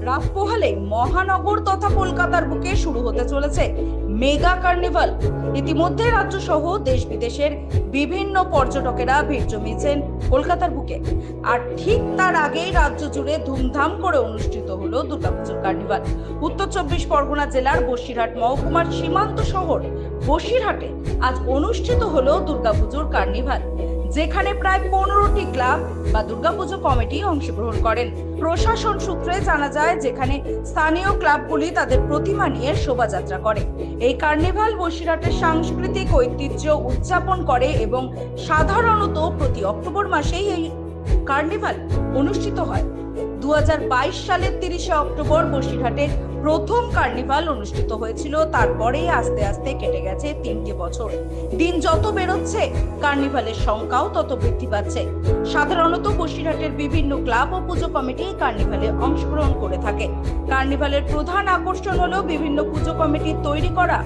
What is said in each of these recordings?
রাত পোহালে মহানগর তথা কলকাতার বুকে শুরু হতে চলেছে মেগা কার্নিভাল। ইতিমধ্যে রাজ্য সহ দেশ বিদেশের বিভিন্ন পর্যটকেরা ভিড় জমিয়েছেন কলকাতার বুকে। আর ঠিক তার আগেই রাজ্য জুড়ে ধুমধাম করে অনুষ্ঠিত হলো দুর্গাপুজোর কার্নিভাল। উত্তর 24 পরগনা জেলার বসিরহাট মহকুমার সীমান্ত শহর বসিরহাটে আজ অনুষ্ঠিত হলো দুর্গাপুজোর কার্নিভাল, যেখানে প্রায় 15টি ক্লাব বা দুর্গাপুজো কমিটি অংশগ্রহণ করেন। প্রশাসন সূত্রে জানা যায়, যেখানে স্থানীয় ক্লাবগুলি তাদের প্রতিমা নিয়ে শোভাযাত্রা করে। এই কার্নিভাল বসিরহাটের সাংস্কৃতিক ঐতিহ্য উদযাপন করে এবং সাধারণত প্রতি অক্টোবর মাসেই এই কার্নিভাল অনুষ্ঠিত হয়। 2022 সালের 30শে অক্টোবর বসিরহাটে প্রথম কার্নিভাল অনুষ্ঠিত হয়েছিল। তারপরেই আস্তে আস্তে কেটে গেছে 3টে বছর। দিন যত বেরোচ্ছে কার্নিভালের সংখ্যাও তত বৃদ্ধি পাচ্ছে। সাধারণত বসিরহাটের বিভিন্ন ক্লাব ও পুজো কমিটি কার্নিভালে অংশগ্রহণ করে থাকে। কার্নিভালের প্রধান আকর্ষণ হলো বিভিন্ন পুজো কমিটির তৈরি করা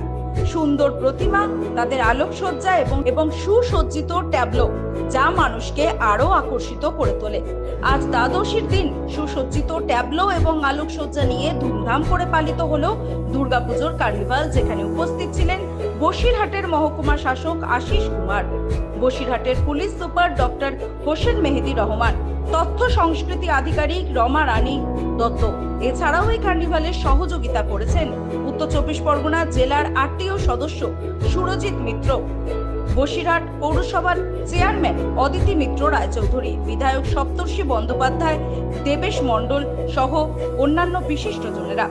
সুন্দর প্রতিমা, তাদের আলোকসজ্জা এবং সুসজ্জিত ট্যাবলো, যা মানুষকে আরো আকর্ষিত করে তোলে। আজ দ্বাদশীর দিন সুসজ্জিত ট্যাবলো এবং আলোকসজ্জা নিয়ে ধুমধাম করে পালিত হলো দুর্গাপুজোর কার্নিভাল, যেখানে উপস্থিত ছিলেন বসিরহাটের মহকুমা শাসক আশিস কুমার, বসিরহাটের পুলিশ সুপার ডক্টর হোসেন মেহেদি রহমান, তথ্য সংস্কৃতি আধিকারিক রমা রানী দত্ত। এছাড়াও এই কার্নিভালের সহযোগিতা করেছেন উত্তর 24 পরগনা জেলার আরটিও সদস্য সুরজিৎ মিত্র, বসিরহাট পৌরসভার চেয়ারম্যান অদিতি মিত্র রায়চৌধুরী, বিধায়ক সপ্তর্ষি বন্দ্যোপাধ্যায়, দেবেশ মণ্ডল সহ অন্যান্য বিশিষ্টজনেরা।